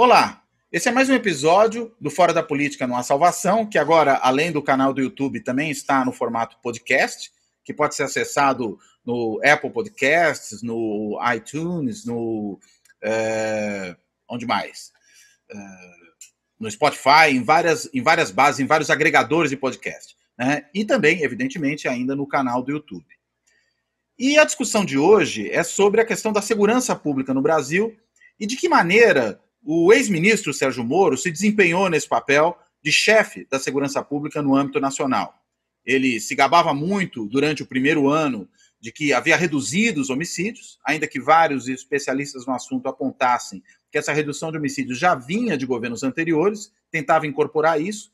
Olá, esse é mais um episódio do Fora da Política Não Há Salvação, que agora, além do canal do YouTube, também está no formato podcast, que pode ser acessado no Apple Podcasts, no iTunes, onde mais? No Spotify, em várias bases, em vários agregadores de podcast, né? E também, evidentemente, ainda no canal do YouTube. E a discussão de hoje é sobre a questão da segurança pública no Brasil e de que maneira o ex-ministro Sérgio Moro se desempenhou nesse papel de chefe da segurança pública no âmbito nacional. Ele se gabava muito durante o primeiro ano de que havia reduzido os homicídios, ainda que vários especialistas no assunto apontassem que essa redução de homicídios já vinha de governos anteriores, tentava incorporar isso.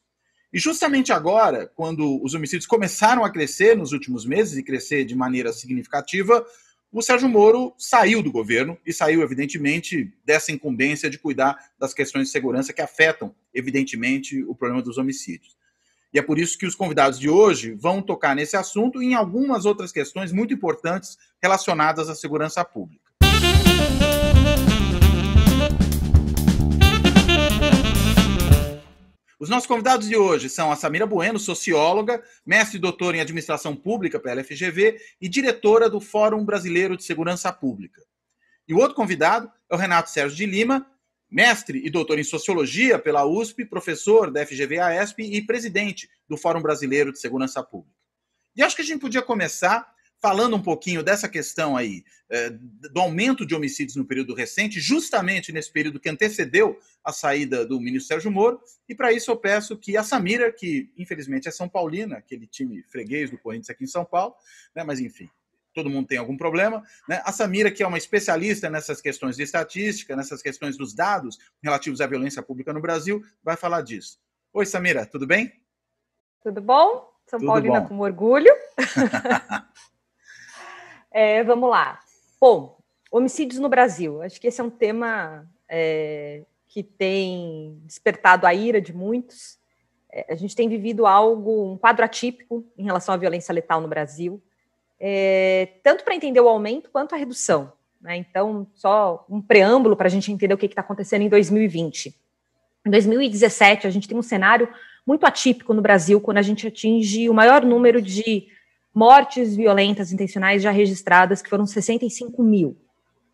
E justamente agora, quando os homicídios começaram a crescer nos últimos meses e crescer de maneira significativa, o Sérgio Moro saiu do governo e saiu, evidentemente, dessa incumbência de cuidar das questões de segurança que afetam, evidentemente, o problema dos homicídios. E é por isso que os convidados de hoje vão tocar nesse assunto e em algumas outras questões muito importantes relacionadas à segurança pública. Os nossos convidados de hoje são a Samira Bueno, socióloga, mestre e doutora em administração pública pela FGV e diretora do Fórum Brasileiro de Segurança Pública. E o outro convidado é o Renato Sérgio de Lima, mestre e doutor em sociologia pela USP, professor da FGV-AESP e presidente do Fórum Brasileiro de Segurança Pública. E acho que a gente podia começar falando um pouquinho dessa questão aí, do aumento de homicídios no período recente, justamente nesse período que antecedeu a saída do ministro Sérgio Moro, e para isso eu peço que a Samira, que infelizmente é São Paulina, aquele time freguês do Corinthians aqui em São Paulo, né, mas enfim, todo mundo tem algum problema, né? A Samira, que é uma especialista nessas questões de estatística, nessas questões dos dados relativos à violência pública no Brasil, vai falar disso. Oi, Samira, tudo bem? Tudo bom? São Tudo Paulina bom. Com orgulho. Vamos lá. Bom, homicídios no Brasil. Acho que esse é um tema que tem despertado a ira de muitos. A gente tem vivido um quadro atípico em relação à violência letal no Brasil, tanto para entender o aumento quanto a redução, né? Então, só um preâmbulo para a gente entender o que está acontecendo em 2020. Em 2017, a gente tem um cenário muito atípico no Brasil, quando a gente atinge o maior número de mortes violentas intencionais já registradas, que foram 65 mil.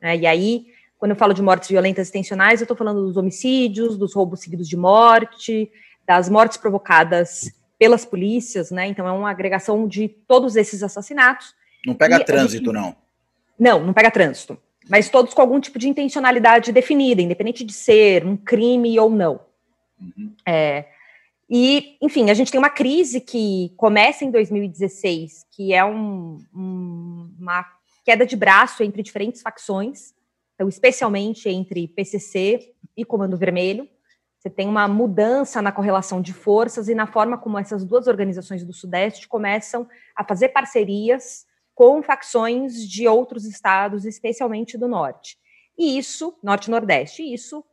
Né? E aí, quando eu falo de mortes violentas intencionais, eu estou falando dos homicídios, dos roubos seguidos de morte, das mortes provocadas pelas polícias, né? Então é uma agregação de todos esses assassinatos. Não pega trânsito, não? Não pega trânsito. Mas todos com algum tipo de intencionalidade definida, independente de ser um crime ou não. Uhum. E, enfim, a gente tem uma crise que começa em 2016, que é uma queda de braço entre diferentes facções, então, especialmente entre PCC e Comando Vermelho. Você tem uma mudança na correlação de forças e na forma como essas duas organizações do Sudeste começam a fazer parcerias com facções de outros estados, especialmente do Norte. E isso, Norte e Nordeste, e isso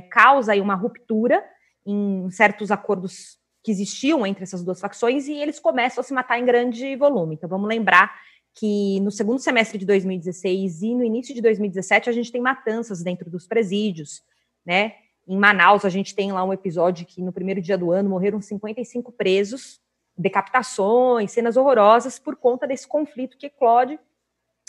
causa aí uma ruptura em certos acordos que existiam entre essas duas facções, e eles começam a se matar em grande volume. Então, vamos lembrar que no segundo semestre de 2016 e no início de 2017, a gente tem matanças dentro dos presídios, né? Em Manaus, a gente tem lá um episódio que no primeiro dia do ano morreram 55 presos, decapitações, cenas horrorosas por conta desse conflito que eclode,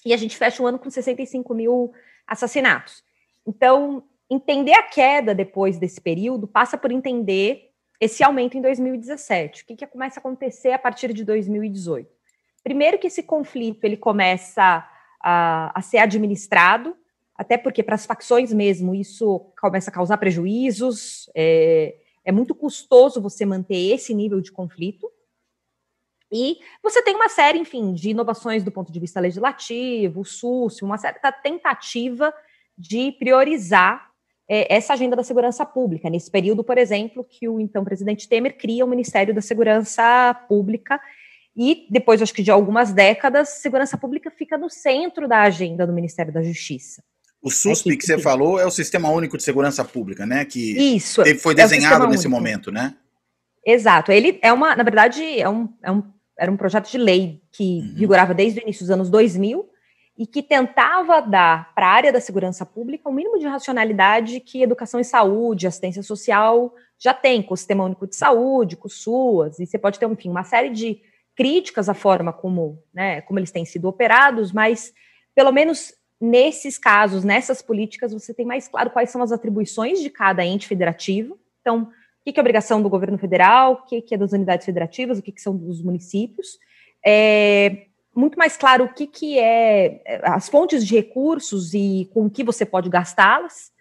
e a gente fecha o ano com 65 mil assassinatos. Então, entender a queda depois desse período passa por entender esse aumento em 2017. O que começa a acontecer a partir de 2018? Primeiro que esse conflito ele começa a ser administrado, até porque para as facções mesmo isso começa a causar prejuízos, é muito custoso você manter esse nível de conflito. E você tem uma série, enfim, de inovações do ponto de vista legislativo, o SUS, uma certa tentativa de priorizar essa agenda da segurança pública. Nesse período, por exemplo, que o então presidente Temer cria o Ministério da Segurança Pública, e depois, acho que de algumas décadas, segurança pública fica no centro da agenda do Ministério da Justiça. O SUSP que você falou é o Sistema Único de Segurança Pública, né? Que isso, foi desenhado nesse momento, né? Exato. Ele na verdade, era um projeto de lei que vigorava desde o início dos anos 2000, e que tentava dar para a área da segurança pública o mínimo de racionalidade que educação e saúde, assistência social já tem, com o Sistema Único de Saúde, com o SUAS, e você pode ter, enfim, uma série de críticas à forma como, né, como eles têm sido operados, mas, pelo menos nesses casos, nessas políticas, você tem mais claro quais são as atribuições de cada ente federativo. Então, o que é obrigação do governo federal, o que é das unidades federativas, o que são dos municípios. Muito mais claro o que é as fontes de recursos e com o que você pode gastá-las,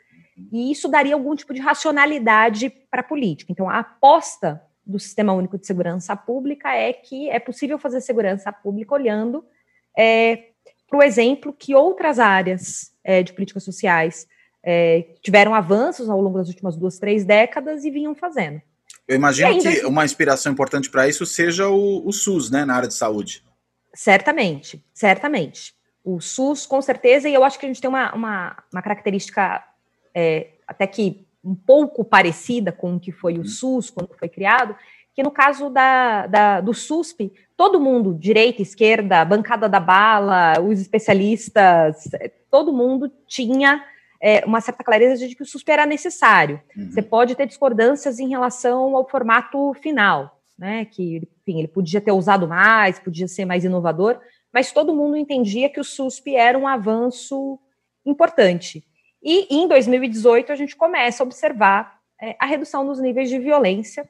e isso daria algum tipo de racionalidade para a política. Então, a aposta do Sistema Único de Segurança Pública é que é possível fazer segurança pública olhando para o exemplo que outras áreas de políticas sociais tiveram avanços ao longo das últimas 2, 3 décadas e vinham fazendo. Eu imagino que uma inspiração importante para isso seja o SUS, né, na área de saúde. Certamente, certamente. O SUS, com certeza, e eu acho que a gente tem uma característica até que um pouco parecida com o que foi o SUS quando foi criado, que no caso do SUSP, todo mundo, direita, esquerda, bancada da bala, os especialistas, todo mundo tinha uma certa clareza de que o SUSP era necessário. Você pode ter discordâncias em relação ao formato final, né, que, enfim, ele podia ter usado mais, podia ser mais inovador, mas todo mundo entendia que o SUSP era um avanço importante. E em 2018 a gente começa a observar a redução dos níveis de violência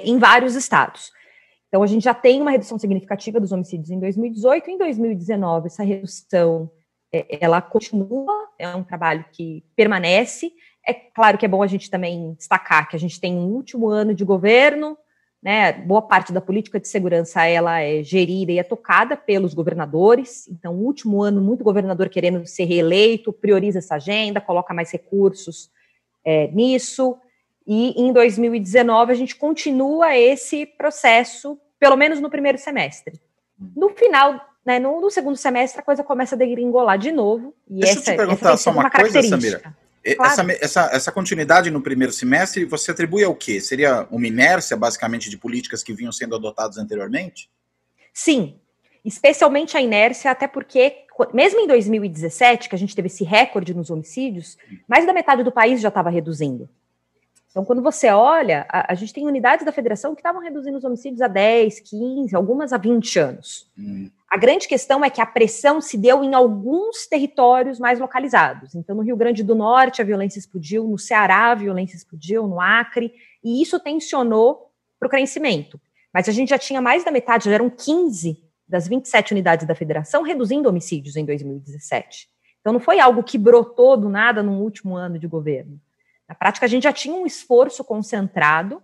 em vários estados. Então a gente já tem uma redução significativa dos homicídios em 2018, em 2019 essa redução ela continua, é um trabalho que permanece. É claro que é bom a gente também destacar que a gente tem um último ano de governo, né? Boa parte da política de segurança ela é gerida e é tocada pelos governadores. Então, o último ano, muito governador querendo ser reeleito, prioriza essa agenda, coloca mais recursos nisso. E em 2019 a gente continua esse processo, pelo menos no primeiro semestre. No final, né, no segundo semestre, a coisa começa a degringolar de novo. E Deixa eu te perguntar só uma coisa, Samira. Claro. Essa continuidade no primeiro semestre, você atribui ao quê? Seria uma inércia, basicamente, de políticas que vinham sendo adotadas anteriormente? Sim, especialmente a inércia, até porque, mesmo em 2017, que a gente teve esse recorde nos homicídios, mais da metade do país já estava reduzindo. Então, quando você olha, a gente tem unidades da federação que estavam reduzindo os homicídios há 10, 15, algumas há 20 anos. A grande questão é que a pressão se deu em alguns territórios mais localizados. Então, no Rio Grande do Norte, a violência explodiu, no Ceará, a violência explodiu, no Acre, e isso tensionou para o crescimento. Mas a gente já tinha mais da metade, já eram 15 das 27 unidades da federação reduzindo homicídios em 2017. Então, não foi algo que brotou do nada no último ano de governo. Na prática, a gente já tinha um esforço concentrado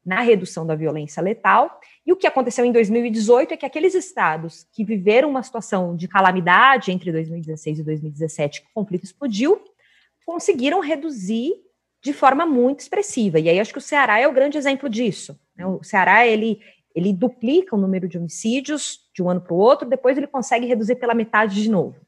na redução da violência letal, e o que aconteceu em 2018 é que aqueles estados que viveram uma situação de calamidade entre 2016 e 2017, que o conflito explodiu, conseguiram reduzir de forma muito expressiva, e aí acho que o Ceará é o grande exemplo disso. O Ceará, ele duplica o número de homicídios de um ano para o outro, depois ele consegue reduzir pela metade de novo.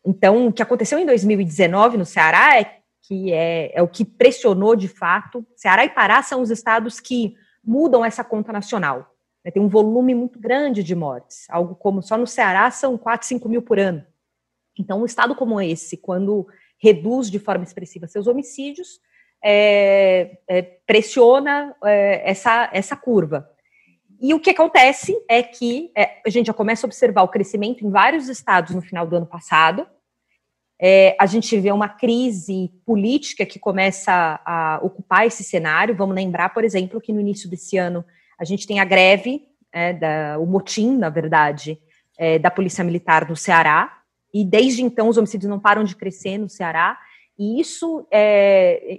Então, o que aconteceu em 2019 no Ceará é o que pressionou de fato. Ceará e Pará são os estados que mudam essa conta nacional. Tem um volume muito grande de mortes, algo como só no Ceará são 4, 5 mil por ano. Então, um estado como esse, quando reduz de forma expressiva seus homicídios, pressiona essa curva. E o que acontece é que a gente já começa a observar o crescimento em vários estados no final do ano passado. A gente vê uma crise política que começa a ocupar esse cenário. Vamos lembrar, por exemplo, que no início desse ano a gente tem a greve, o motim, na verdade, da Polícia Militar no Ceará, e desde então os homicídios não param de crescer no Ceará, e isso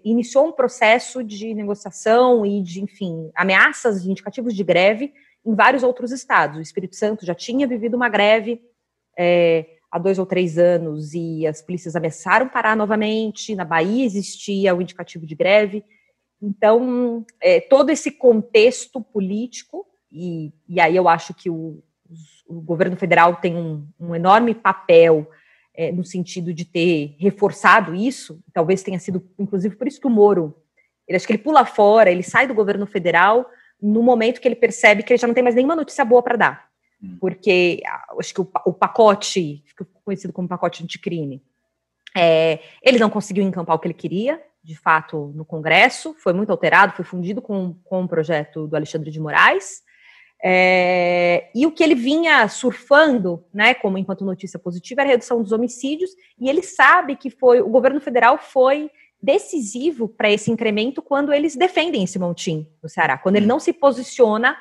iniciou um processo de negociação e de, enfim, ameaças e indicativos de greve em vários outros estados. O Espírito Santo já tinha vivido uma greve há 2 ou 3 anos, e as polícias ameaçaram parar novamente. Na Bahia existia o indicativo de greve. Então, todo esse contexto político, e aí eu acho que o governo federal tem um enorme papel no sentido de ter reforçado isso. Talvez tenha sido, inclusive, por isso que o Moro, acho que ele pula fora, ele sai do governo federal no momento que ele percebe que ele já não tem mais nenhuma notícia boa para dar. porque acho que o pacote, conhecido como pacote anticrime, ele não conseguiu encampar o que ele queria, de fato, no Congresso, foi muito alterado, foi fundido com o projeto do Alexandre de Moraes, e o que ele vinha surfando, né, como enquanto notícia positiva, era a redução dos homicídios, e ele sabe que o governo federal foi decisivo para esse incremento quando eles defendem esse motim no Ceará, quando ele não se posiciona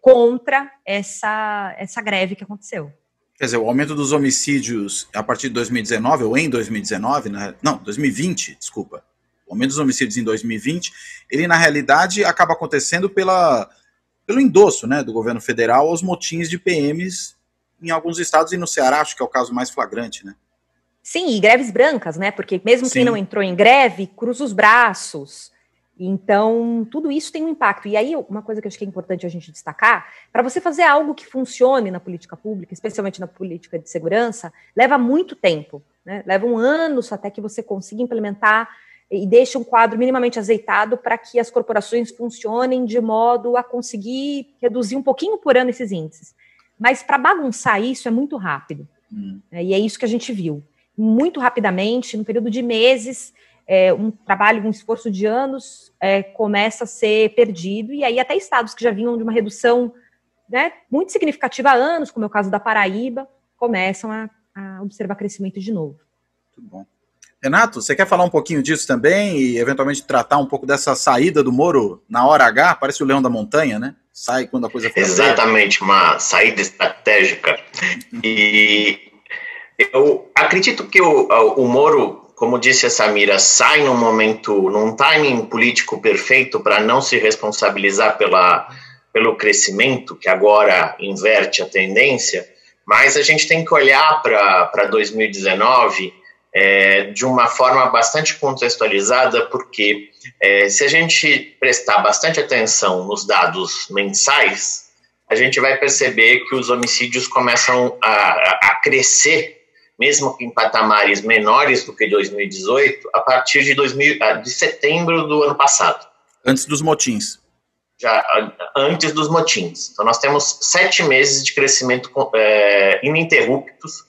contra essa greve que aconteceu. Quer dizer, o aumento dos homicídios a partir de 2019, ou em 2019, não, 2020, desculpa. O aumento dos homicídios em 2020, ele na realidade acaba acontecendo pelo endosso, né, do governo federal aos motins de PMs em alguns estados, e no Ceará acho que é o caso mais flagrante, né? Sim, e greves brancas, né, porque mesmo quem não entrou em greve, cruza os braços. Então, tudo isso tem um impacto. E aí, uma coisa que eu acho que é importante a gente destacar, para você fazer algo que funcione na política pública, especialmente na política de segurança, leva muito tempo, né? Leva um ano até que você consiga implementar e deixe um quadro minimamente azeitado para que as corporações funcionem de modo a conseguir reduzir um pouquinho por ano esses índices. Mas para bagunçar isso é muito rápido. E é isso que a gente viu. Muito rapidamente, no período de meses, um trabalho, um esforço de anos começa a ser perdido, e aí até estados que já vinham de uma redução, né, muito significativa há anos, como é o caso da Paraíba, começam a observar crescimento de novo. Muito bom. Renato, você quer falar um pouquinho disso também e eventualmente tratar um pouco dessa saída do Moro na hora H? Parece o leão da montanha, né? Sai quando a coisa fica exatamente, uma saída estratégica. E eu acredito que o Moro, como disse a Samira, sai num timing político perfeito para não se responsabilizar pelo crescimento, que agora inverte a tendência, mas a gente tem que olhar para 2019 de uma forma bastante contextualizada, porque se a gente prestar bastante atenção nos dados mensais, a gente vai perceber que os homicídios começam a crescer, mesmo que em patamares menores do que 2018, a partir de setembro do ano passado. Antes dos motins. Já antes dos motins. Então, nós temos 7 meses de crescimento ininterruptos,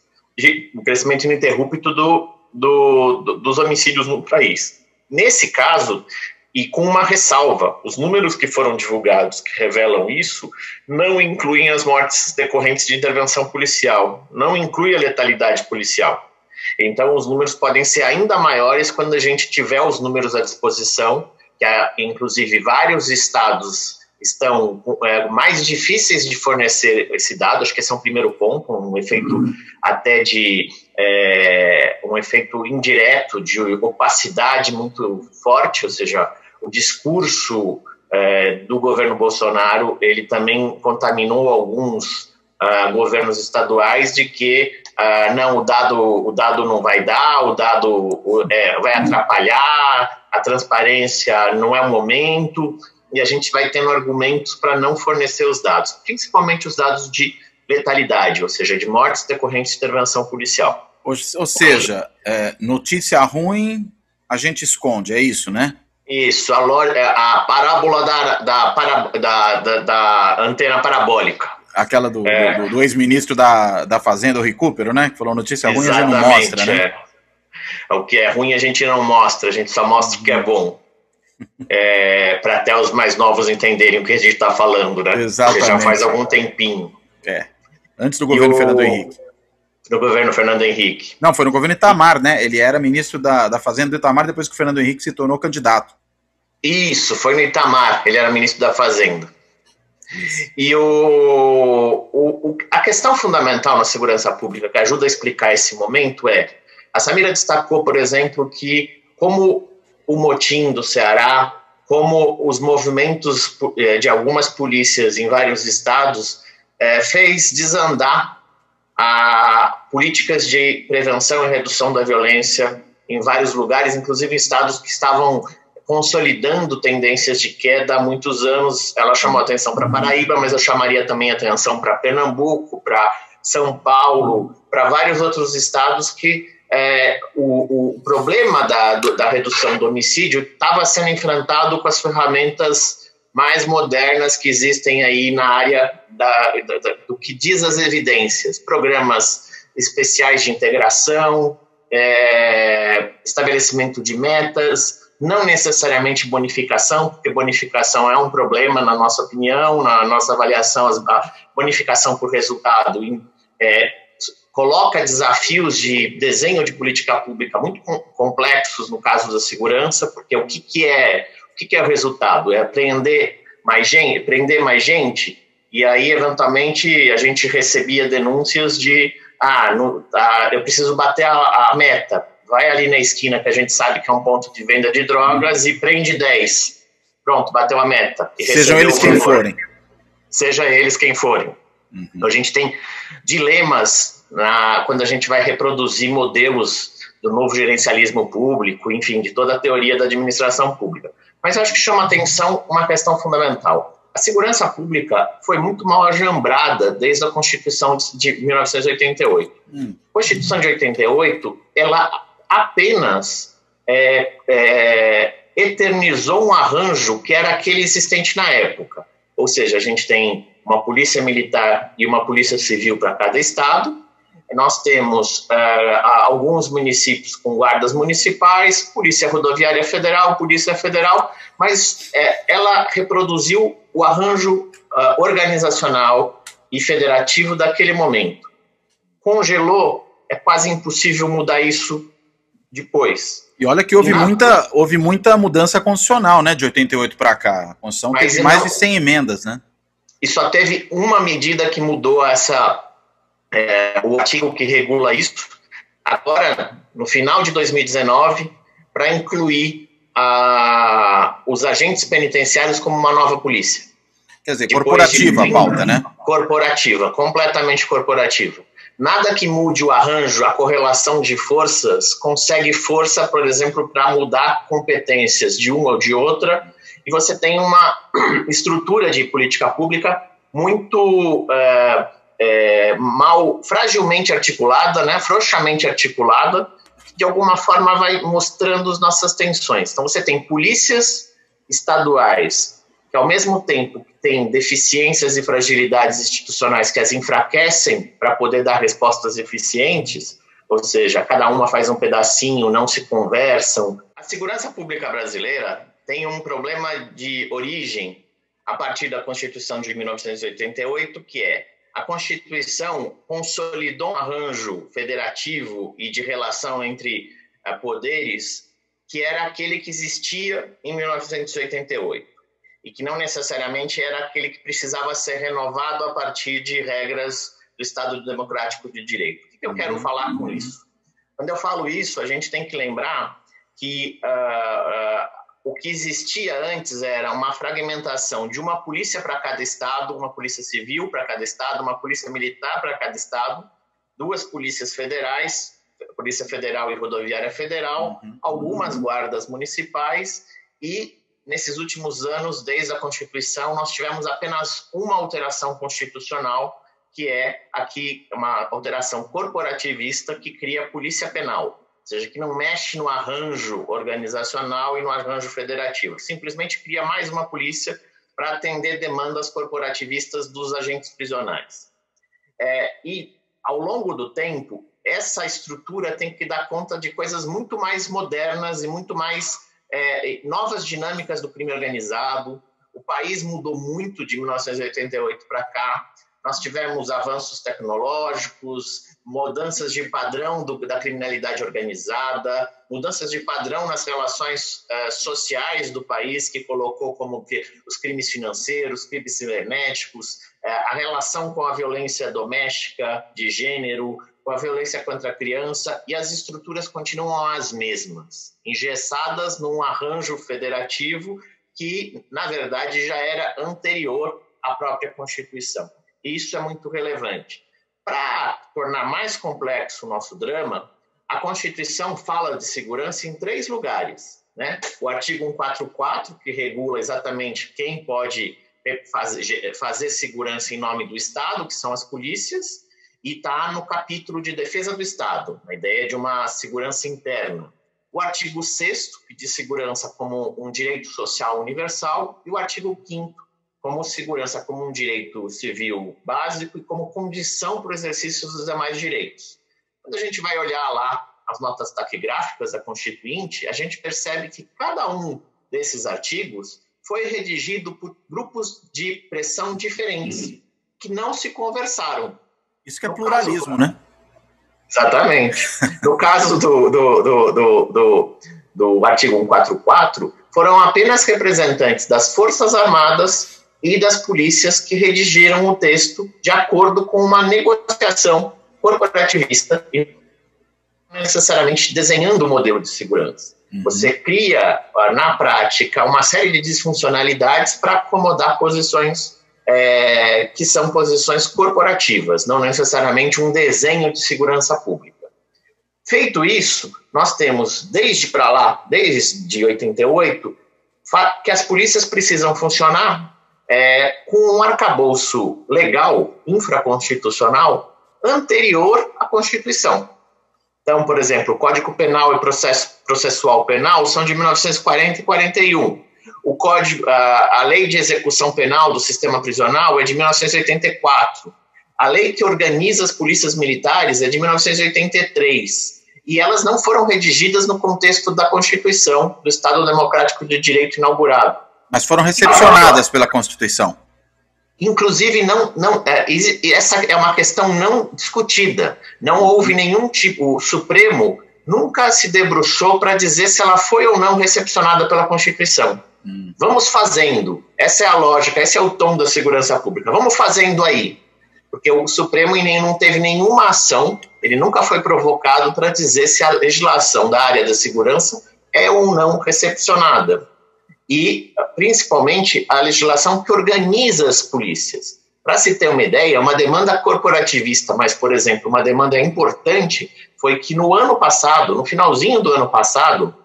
dos homicídios no país. Nesse caso, e com uma ressalva, os números que foram divulgados que revelam isso não incluem as mortes decorrentes de intervenção policial, não inclui a letalidade policial. Então, os números podem ser ainda maiores quando a gente tiver os números à disposição, que inclusive vários estados estão mais difíceis de fornecer esse dado. Acho que esse é um primeiro ponto, um efeito até um efeito indireto de opacidade muito forte, ou seja, o discurso do governo Bolsonaro, ele também contaminou alguns governos estaduais de que não, o dado não vai dar, o dado vai atrapalhar, a transparência não é o momento, e a gente vai tendo argumentos para não fornecer os dados, principalmente os dados de letalidade, ou seja, de mortes decorrentes de intervenção policial. Ou seja, notícia ruim a gente esconde, é isso, né? Isso, a parábola da antena parabólica. Aquela do ex-ministro da Fazenda, o Recupero, né? Que falou notícia ruim a gente não mostra, né? O que é ruim a gente não mostra, a gente só mostra o que é bom. Para até os mais novos entenderem o que a gente está falando, né? Exatamente. Já faz algum tempinho. Antes do governo Fernando Henrique. No governo Fernando Henrique. Não, foi no governo Itamar, né? Ele era ministro da Fazenda do Itamar depois que o Fernando Henrique se tornou candidato. Isso, foi no Itamar, ele era ministro da Fazenda. E a questão fundamental na segurança pública que ajuda a explicar esse momento a Samira destacou, por exemplo, que como o motim do Ceará, como os movimentos de algumas polícias em vários estados fez desandar políticas de prevenção e redução da violência em vários lugares, inclusive em estados que estavam consolidando tendências de queda há muitos anos. Ela chamou atenção para Paraíba, mas eu chamaria também atenção para Pernambuco, para São Paulo, para vários outros estados que o problema da redução do homicídio estava sendo enfrentado com as ferramentas mais modernas que existem aí na área do que diz as evidências. Programas especiais de integração, estabelecimento de metas, não necessariamente bonificação, porque bonificação é um problema, na nossa opinião, na nossa avaliação, a bonificação por resultado coloca desafios de desenho de política pública muito complexos no caso da segurança, porque o que é o resultado? É prender mais gente, e aí, eventualmente, a gente recebia denúncias de eu preciso bater a meta. Vai ali na esquina, que a gente sabe que é um ponto de venda de drogas, e prende 10. Pronto, bateu a meta. Sejam eles quem forem. Seja eles quem forem. Uhum. Então, a gente tem dilemas quando a gente vai reproduzir modelos do novo gerencialismo público, enfim, de toda a teoria da administração pública. Mas eu acho que chama atenção uma questão fundamental. A segurança pública foi muito mal ajambrada desde a Constituição de 1988. A Constituição de 88, ela apenas eternizou um arranjo que era aquele existente na época. Ou seja, a gente tem uma polícia militar e uma polícia civil para cada estado. Nós temos alguns municípios com guardas municipais, Polícia Rodoviária Federal, Polícia Federal, mas ela reproduziu o arranjo organizacional e federativo daquele momento. Congelou, é quase impossível mudar isso depois. E olha que houve muita mudança constitucional, né, de 88 para cá. A Constituição teve mais de 100 emendas, né? E só teve uma medida que mudou o artigo que regula isso, agora, no final de 2019, para incluir os agentes penitenciários como uma nova polícia. Quer dizer, corporativa a pauta, né? Corporativa, completamente corporativa. Nada que mude o arranjo, a correlação de forças, consegue força, por exemplo, para mudar competências de uma ou de outra, e você tem uma estrutura de política pública muito fragilmente articulada, né, frouxamente articulada, que de alguma forma vai mostrando as nossas tensões. Então você tem polícias estaduais que, ao mesmo tempo que têm deficiências e fragilidades institucionais que as enfraquecem para poder dar respostas eficientes, ou seja, cada uma faz um pedacinho, não se conversam. A segurança pública brasileira tem um problema de origem a partir da Constituição de 1988, que a Constituição consolidou um arranjo federativo e de relação entre poderes que era aquele que existia em 1988 e que não necessariamente era aquele que precisava ser renovado a partir de regras do Estado Democrático de Direito. O que eu quero falar com isso? Quando eu falo isso, a gente tem que lembrar que o que existia antes era uma fragmentação de uma polícia para cada estado, uma polícia civil para cada estado, uma polícia militar para cada estado, duas polícias federais, Polícia Federal e Rodoviária Federal, algumas guardas municipais e, nesses últimos anos, desde a Constituição, nós tivemos apenas uma alteração constitucional, que é aqui uma alteração corporativista que cria a Polícia Penal. Ou seja, que não mexe no arranjo organizacional e no arranjo federativo. Simplesmente cria mais uma polícia para atender demandas corporativistas dos agentes prisionais. E, ao longo do tempo, essa estrutura tem que dar conta de coisas muito mais modernas e muito mais novas dinâmicas do crime organizado. O país mudou muito de 1988 para cá. Nós tivemos avanços tecnológicos, mudanças de padrão da criminalidade organizada, mudanças de padrão nas relações sociais do país, que colocou como os crimes financeiros, crimes cibernéticos, a relação com a violência doméstica, de gênero, com a violência contra a criança, e as estruturas continuam as mesmas, engessadas num arranjo federativo que, na verdade, já era anterior à própria Constituição. E isso é muito relevante. Para tornar mais complexo o nosso drama, a Constituição fala de segurança em 3 lugares, né? O artigo 144, que regula exatamente quem pode fazer segurança em nome do Estado, que são as polícias, e está no capítulo de defesa do Estado, a ideia de uma segurança interna. o artigo 6º, que diz segurança como um direito social universal, e o artigo 5º, como segurança como um direito civil básico e como condição para o exercício dos demais direitos. Quando a gente vai olhar lá as notas taquigráficas da Constituinte, a gente percebe que cada um desses artigos foi redigido por grupos de pressão diferentes, que não se conversaram. Isso que é pluralismo, né? Exatamente. No caso do artigo 144, foram apenas representantes das Forças Armadas e das polícias que redigiram o texto de acordo com uma negociação corporativista e não necessariamente desenhando o modelo de segurança. Você cria, na prática, uma série de disfuncionalidades para acomodar posições que são posições corporativas, não necessariamente um desenho de segurança pública. Feito isso, nós temos, desde 88, que as polícias precisam funcionar com um arcabouço legal, infraconstitucional, anterior à Constituição. Então, por exemplo, o Código Penal e Processual Penal são de 1940 e 41. O Código, a Lei de Execução Penal do Sistema Prisional é de 1984. A lei que organiza as polícias militares é de 1983. E elas não foram redigidas no contexto da Constituição do Estado Democrático de Direito inaugurado. Mas foram recepcionadas pela Constituição. Inclusive, essa é uma questão não discutida. Não houve nenhum tipo... O Supremo nunca se debruçou para dizer se ela foi ou não recepcionada pela Constituição. Vamos fazendo. Essa é a lógica, esse é o tom da segurança pública. Vamos fazendo aí. Porque o Supremo não teve nenhuma ação, ele nunca foi provocado para dizer se a legislação da área da segurança é ou não recepcionada. E, principalmente, a legislação que organiza as polícias. Para se ter uma ideia, uma demanda corporativista, mas, por exemplo, uma demanda importante, foi que no ano passado, no finalzinho do ano passado,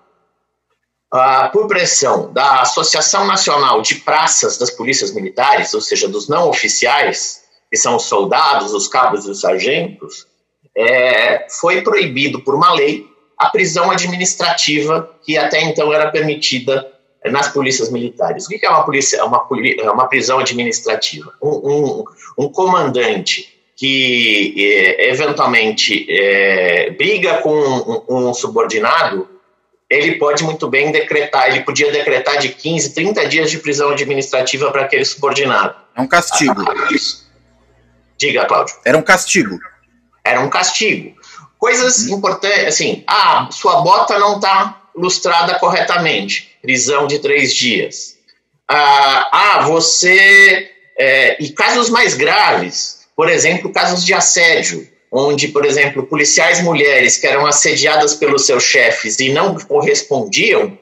por pressão da Associação Nacional de Praças das Polícias Militares, ou seja, dos não oficiais, que são os soldados, os cabos e os sargentos, foi proibido por uma lei a prisão administrativa que até então era permitida nas polícias militares. O que é uma prisão administrativa? Um comandante que eventualmente briga com um subordinado, ele pode muito bem ele podia decretar de 15, 30 dias de prisão administrativa para aquele subordinado. É um castigo. Diga, Cláudio. Era um castigo. Era um castigo. Coisas importantes, assim, sua bota não está lustrada corretamente, prisão de 3 dias. E casos mais graves, por exemplo, casos de assédio, onde, por exemplo, policiais mulheres que eram assediadas pelos seus chefes e não correspondiam,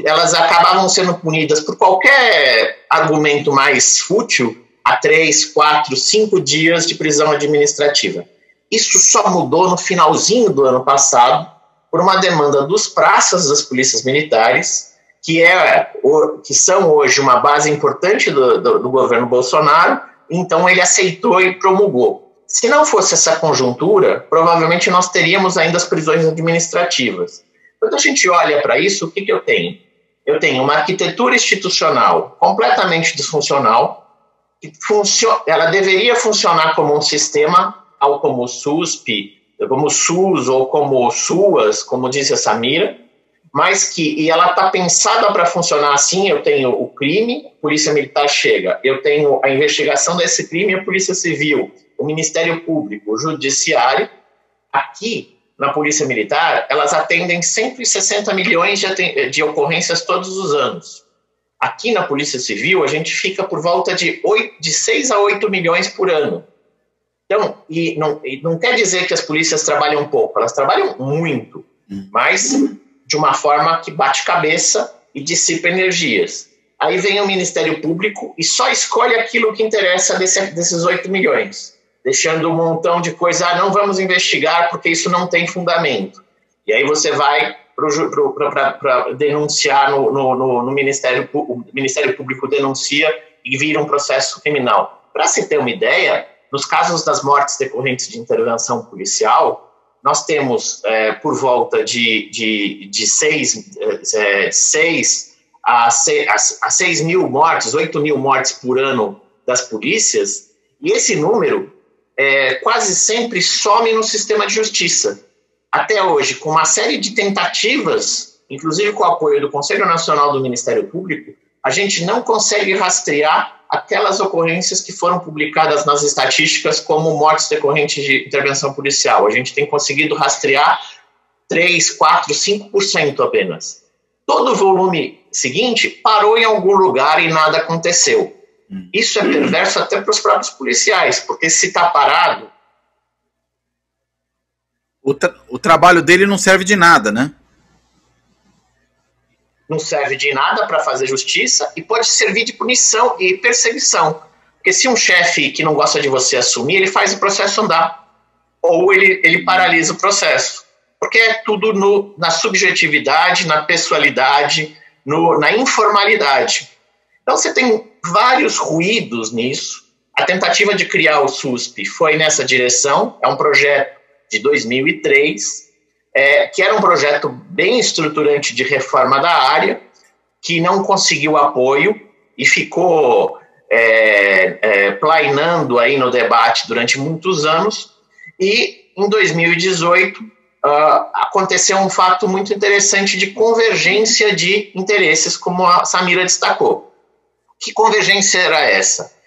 elas acabavam sendo punidas por qualquer argumento mais fútil a 3, 4, 5 dias de prisão administrativa. Isso só mudou no finalzinho do ano passado por uma demanda dos praças das polícias militares, que são hoje uma base importante do governo Bolsonaro, então ele aceitou e promulgou. Se não fosse essa conjuntura, provavelmente nós teríamos ainda as prisões administrativas. Quando a gente olha para isso, o que eu tenho? Eu tenho uma arquitetura institucional completamente disfuncional, ela deveria funcionar como um sistema, como o SUSP, como o SUS ou como o SUAS, como disse a Samira, mas ela está pensada para funcionar assim. Eu tenho o crime, a Polícia Militar chega, eu tenho a investigação desse crime, a Polícia Civil, o Ministério Público, o Judiciário. Aqui, na Polícia Militar, elas atendem 160 milhões de ocorrências todos os anos. Aqui na Polícia Civil, a gente fica por volta de 6 a 8 milhões por ano. Então, e não quer dizer que as polícias trabalham pouco, elas trabalham muito, mas de uma forma que bate cabeça e dissipa energias. Aí vem o Ministério Público e só escolhe aquilo que interessa desses 8 milhões, deixando um montão de coisa, não vamos investigar porque isso não tem fundamento. E aí você vai para denunciar no Ministério Público, o Ministério Público denuncia e vira um processo criminal. Para se ter uma ideia, nos casos das mortes decorrentes de intervenção policial, nós temos por volta de 6 a 6 mil mortes, 8 mil mortes por ano das polícias, e esse número quase sempre some no sistema de justiça. Até hoje, com uma série de tentativas, inclusive com o apoio do Conselho Nacional do Ministério Público, a gente não consegue rastrear aquelas ocorrências que foram publicadas nas estatísticas como mortes decorrentes de intervenção policial. A gente tem conseguido rastrear 3, 4, 5% apenas. Todo o volume seguinte parou em algum lugar e nada aconteceu. Isso é perverso até para os próprios policiais, porque se está parado... O trabalho dele não serve de nada, né? Não serve de nada para fazer justiça e pode servir de punição e perseguição. Porque se um chefe que não gosta de você assumir, ele faz o processo andar. Ou ele paralisa o processo. Porque é tudo na subjetividade, na pessoalidade, na informalidade. Então você tem vários ruídos nisso. A tentativa de criar o SUSP foi nessa direção. É um projeto de 2003, que era um projeto bem estruturante de reforma da área, que não conseguiu apoio e ficou plainando aí no debate durante muitos anos. E em 2018 aconteceu um fato muito interessante de convergência de interesses, como a Samira destacou. Que convergência era essa?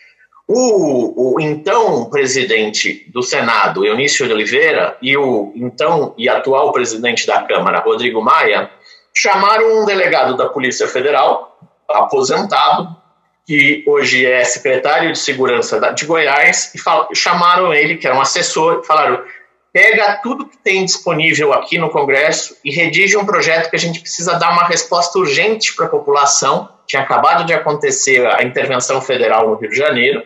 O então presidente do Senado, Eunício de Oliveira, e o então e atual presidente da Câmara, Rodrigo Maia, chamaram um delegado da Polícia Federal, aposentado, que hoje é secretário de Segurança de Goiás, e chamaram ele, que era um assessor, e falaram: pega tudo que tem disponível aqui no Congresso e redige um projeto que a gente precisa dar uma resposta urgente para a população. Tinha acabado de acontecer a intervenção federal no Rio de Janeiro,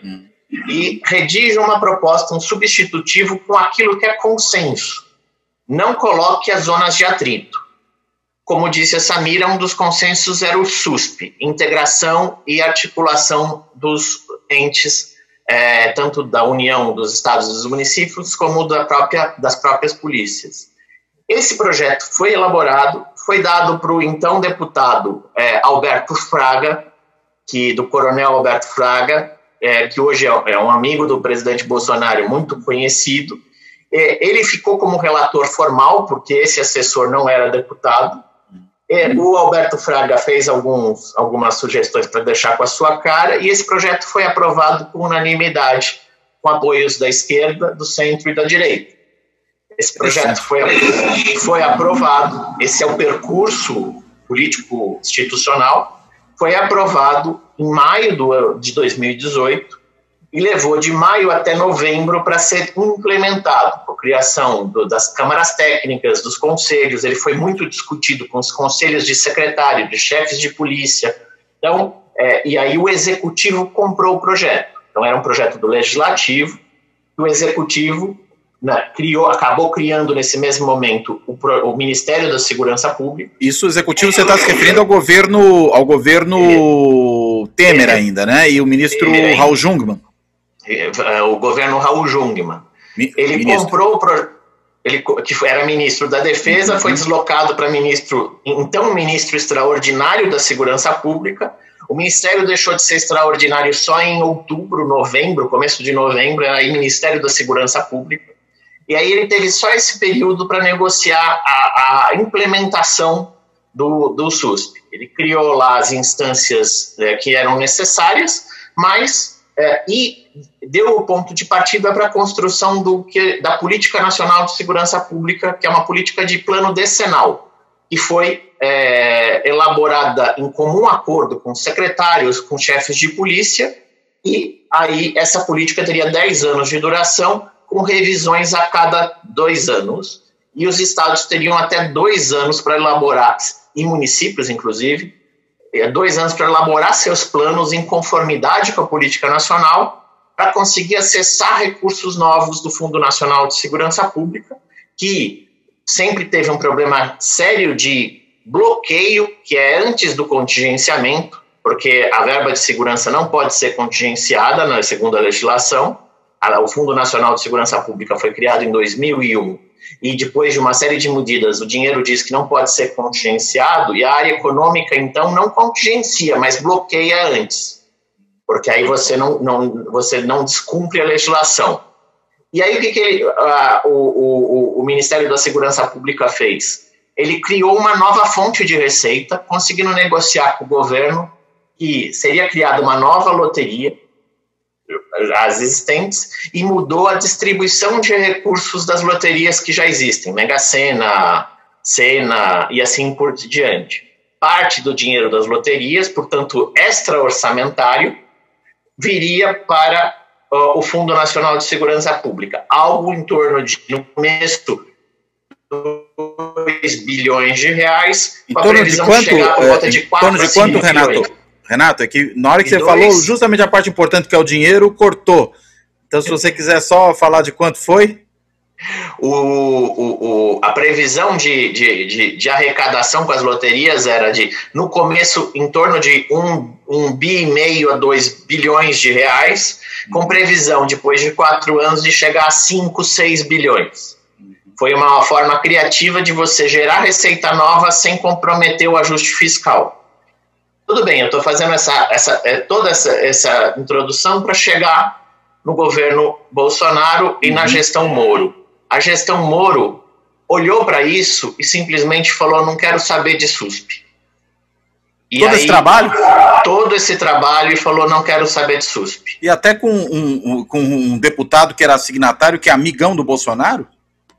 e redige uma proposta, um substitutivo com aquilo que é consenso. Não coloque as zonas de atrito. Como disse a Samira, um dos consensos era o SUSP, integração e articulação dos entes, tanto da União, dos estados e dos municípios, como das próprias polícias. Esse projeto foi elaborado, foi dado para o então deputado Alberto Fraga, do coronel Alberto Fraga, que hoje é um amigo do presidente Bolsonaro, muito conhecido. Ele ficou como relator formal, porque esse assessor não era deputado. O Alberto Fraga fez algumas sugestões para deixar com a sua cara, e esse projeto foi aprovado por unanimidade, com apoios da esquerda, do centro e da direita. Esse projeto foi aprovado, esse é o percurso político-institucional, foi aprovado em maio de 2018 e levou de maio até novembro para ser implementado, por criação das câmaras técnicas, dos conselhos. Ele foi muito discutido com os conselhos de secretário, de chefes de polícia. Então, e aí o executivo comprou o projeto. Então era um projeto do legislativo, e o executivo acabou criando nesse mesmo momento o Ministério da Segurança Pública. Isso, o executivo, você está se referindo ao governo Temer ainda, né? E o ministro Raul Jungmann. O governo Raul Jungmann. Ele comprou que era ministro da Defesa, foi deslocado para ministro extraordinário da Segurança Pública. O Ministério deixou de ser extraordinário só em outubro, novembro, começo de novembro, era aí Ministério da Segurança Pública. E aí ele teve só esse período para negociar a implementação do SUSP. Ele criou lá as instâncias que eram necessárias, mas e deu o ponto de partida para a construção da Política Nacional de Segurança Pública, que é uma política de plano decenal, que foi elaborada em comum acordo com secretários, com chefes de polícia, e aí essa política teria 10 anos de duração, com revisões a cada 2 anos, e os estados teriam até 2 anos para elaborar, e municípios, inclusive, 2 anos para elaborar seus planos em conformidade com a política nacional, para conseguir acessar recursos novos do Fundo Nacional de Segurança Pública, que sempre teve um problema sério de bloqueio, que é antes do contingenciamento, porque a verba de segurança não pode ser contingenciada, segundo a legislação. O Fundo Nacional de Segurança Pública foi criado em 2001 e depois de uma série de medidas, o dinheiro diz que não pode ser contingenciado, e a área econômica, então, não contingencia, mas bloqueia antes, porque aí você não descumpre a legislação. E aí o Ministério da Segurança Pública fez? Ele criou uma nova fonte de receita, conseguindo negociar com o governo que seria criada uma nova loteria, as existentes, e mudou a distribuição de recursos das loterias que já existem, Mega Sena, Sena e assim por diante. Parte do dinheiro das loterias, portanto, extra-orçamentário, viria para o Fundo Nacional de Segurança Pública, algo em torno de, no começo, 2 bilhões de reais, com a previsão de chegar por volta de 4 a 5 bilhões. Renato? Renato, é que na hora que você falou, justamente a parte importante que é o dinheiro, cortou. Então, se você quiser só falar de quanto foi. A previsão de arrecadação com as loterias era de, no começo, em torno de 1,5 bi a 2 bilhões de reais, com previsão, depois de 4 anos, de chegar a 5, 6 bilhões. Foi uma forma criativa de você gerar receita nova sem comprometer o ajuste fiscal. Tudo bem, eu estou fazendo toda essa introdução para chegar no governo Bolsonaro e na gestão Moro. A gestão Moro olhou para isso e simplesmente falou, não quero saber de SUSP. E todo esse trabalho? Todo esse trabalho e falou, não quero saber de SUSP. E até com um deputado que era signatário, que é amigão do Bolsonaro?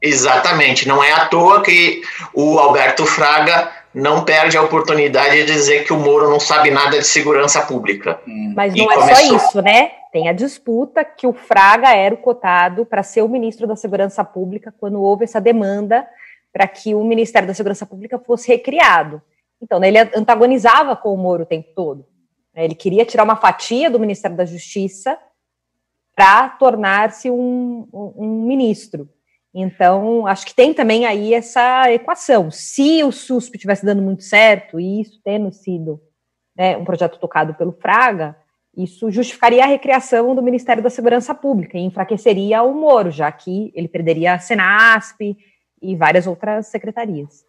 Exatamente, não é à toa que o Alberto Fraga não perde a oportunidade de dizer que o Moro não sabe nada de segurança pública. Mas não é só isso, né? Tem a disputa que o Fraga era o cotado para ser o ministro da Segurança Pública quando houve essa demanda para que o Ministério da Segurança Pública fosse recriado. Então, ele antagonizava com o Moro o tempo todo. Ele queria tirar uma fatia do Ministério da Justiça para tornar-se um ministro. Então, acho que tem também aí essa equação. Se o SUSP estivesse dando muito certo, e isso tendo sido, né, um projeto tocado pelo Fraga, isso justificaria a recriação do Ministério da Segurança Pública e enfraqueceria o Moro, já que ele perderia a Senasp e várias outras secretarias.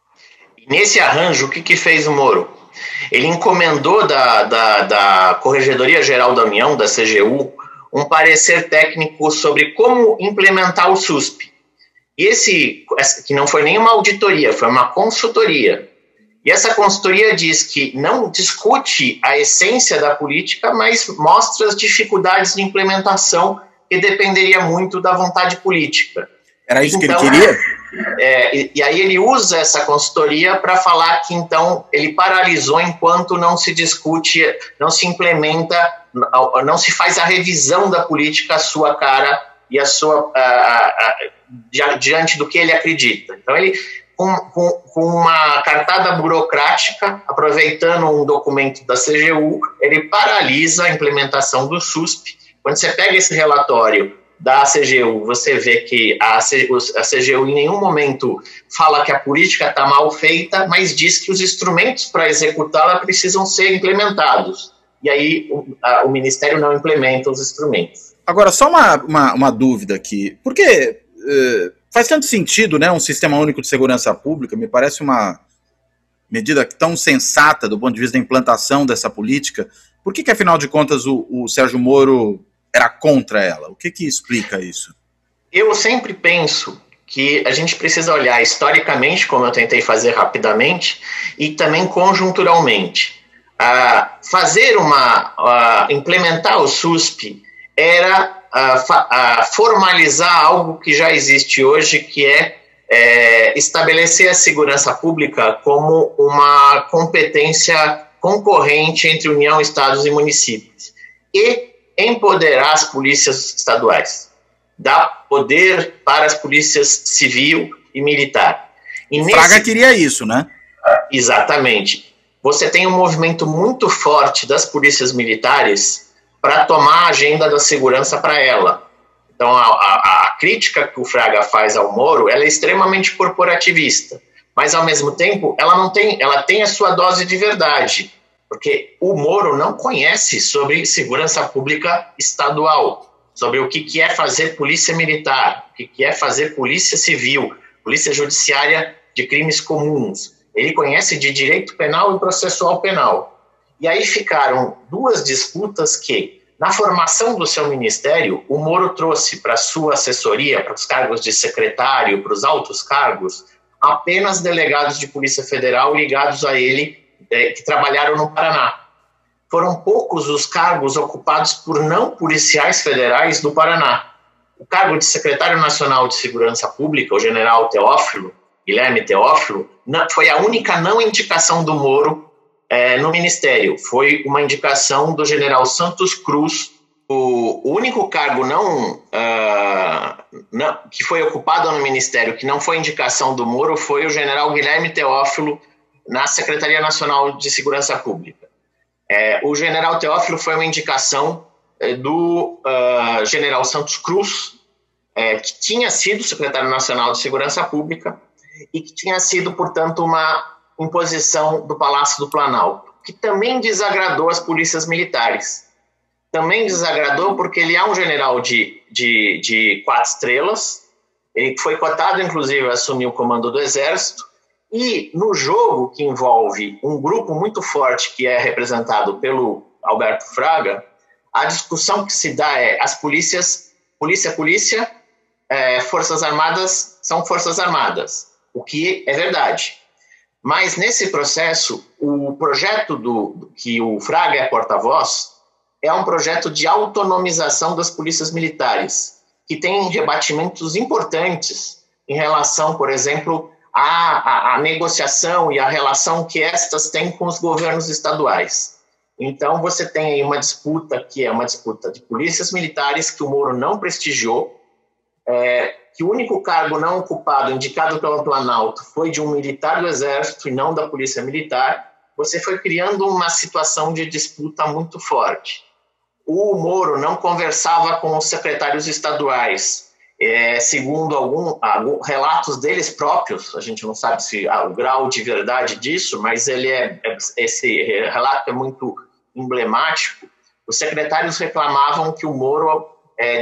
Nesse arranjo, o que fez o Moro? Ele encomendou da Corregedoria Geral da União, da CGU, um parecer técnico sobre como implementar o SUSP. Que não foi nenhuma auditoria, foi uma consultoria. E essa consultoria diz que não discute a essência da política, mas mostra as dificuldades de implementação que dependeria muito da vontade política. Era isso então, que ele queria? E aí ele usa essa consultoria para falar que, então, ele paralisou enquanto não se discute, não se implementa, não se faz a revisão da política à sua cara e diante do que ele acredita. Então, ele, com uma cartada burocrática, aproveitando um documento da CGU, ele paralisa a implementação do SUSP. Quando você pega esse relatório da CGU, você vê que a CGU em nenhum momento fala que a política está mal feita, mas diz que os instrumentos para executá-la precisam ser implementados. E aí o Ministério não implementa os instrumentos. Agora, só uma dúvida aqui. Por que faz tanto sentido, né, um sistema único de segurança pública? Me parece uma medida tão sensata do ponto de vista da implantação dessa política. Por que afinal de contas, o Sérgio Moro era contra ela? O que explica isso? Eu sempre penso que a gente precisa olhar historicamente, como eu tentei fazer rapidamente, e também conjunturalmente. Implementar o SUSP era formalizar algo que já existe hoje, que é estabelecer a segurança pública como uma competência concorrente entre União, Estados e municípios. E empoderar as polícias estaduais, dar poder para as polícias civil e militar. E Fraga queria isso, né? Exatamente. Você tem um movimento muito forte das polícias militares para tomar a agenda da segurança para ela. Então, a crítica que o Fraga faz ao Moro, ela é extremamente corporativista, mas, ao mesmo tempo, ela tem a sua dose de verdade. Porque o Moro não conhece sobre segurança pública estadual, sobre o que é fazer polícia militar, o que é fazer polícia civil, Polícia Judiciária de Crimes Comuns. Ele conhece de direito penal e processual penal. E aí ficaram duas disputas que, na formação do seu ministério, o Moro trouxe para a sua assessoria, para os cargos de secretário, para os altos cargos, apenas delegados de Polícia Federal ligados a ele, que trabalharam no Paraná. Foram poucos os cargos ocupados por não policiais federais do Paraná. O cargo de secretário nacional de Segurança Pública, o general Teófilo, Guilherme Teófilo, foi a única não indicação do Moro no Ministério. Foi uma indicação do general Santos Cruz. O único cargo que foi ocupado no Ministério, que não foi indicação do Moro, foi o general Guilherme Teófilo na Secretaria Nacional de Segurança Pública. O general Teófilo foi uma indicação do general Santos Cruz, que tinha sido secretário nacional de Segurança Pública e que tinha sido, portanto, uma imposição do Palácio do Planalto, que também desagradou as polícias militares. Também desagradou porque ele é um general de 4 estrelas, ele foi cotado, inclusive, a assumir o comando do Exército, e no jogo que envolve um grupo muito forte que é representado pelo Alberto Fraga, a discussão que se dá é as polícias, polícia, Forças Armadas são Forças Armadas, o que é verdade. Mas nesse processo, o projeto que o Fraga é porta-voz é um projeto de autonomização das polícias militares, que tem rebatimentos importantes em relação, por exemplo, à negociação e à relação que estas têm com os governos estaduais. Então, você tem aí uma disputa que é uma disputa de polícias militares que o Moro não prestigiou, que o único cargo não ocupado, indicado pelo Planalto, foi de um militar do Exército e não da Polícia Militar. Você foi criando uma situação de disputa muito forte. O Moro não conversava com os secretários estaduais, segundo alguns relatos deles próprios, a gente não sabe o grau de verdade disso, mas esse relato é muito emblemático. Os secretários reclamavam que o Moro